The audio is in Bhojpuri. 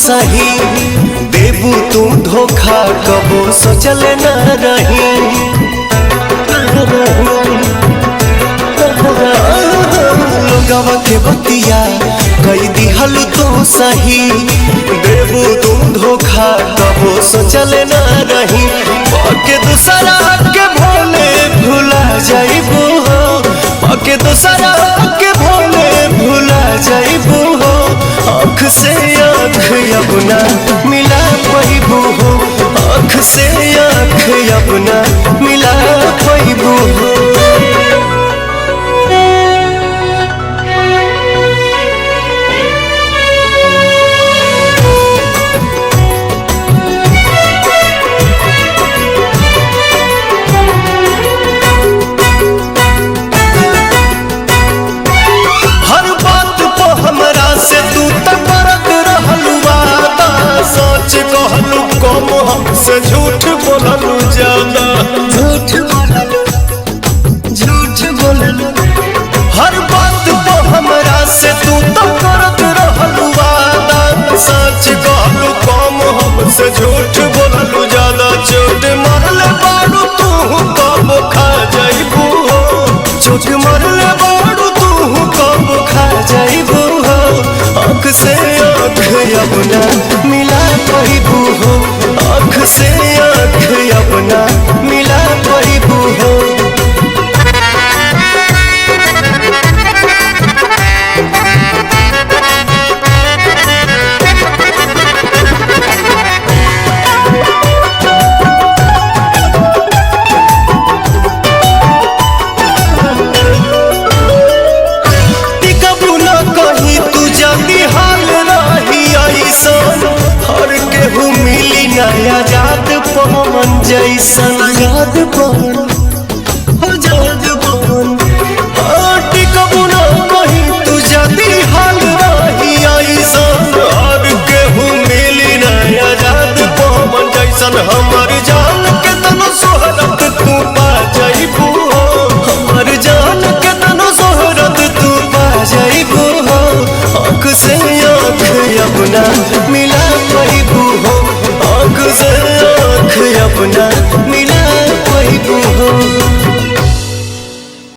सही देबू तू धोखा कबो सोचल न रही। लोगवा के बतिया कई दिहल तू सही देबू तू धोखा कबो सोचल न रही। के दूसरा के भोले भुला जाइबू हो, के दूसरा के भोले भुला जाइबू हो। आँख से आँख अपना मिला पाइबू हो, आँख से आँख अपना मिला पाइबू हो। से झूठ बोललू ज्यादा, झूठ बोललू हर बात को हमरा से तू तो करत रहलू वादा। सच कहलू कम हमसे झूठ बोललू ज्यादा। चोट मरले बारू तू कब खा जाइबू हो, चोट मरले बारू तू कब खा जाइबू हो। आँख से आँख अपना मिला पाइबू हो, आँख से आँख अपना मिला पाइबू हो। टिकबू न कहीं तू जल्दी हाल रही ऐसन, हर केहू मिली नया जात पवन जैसन। याद पवन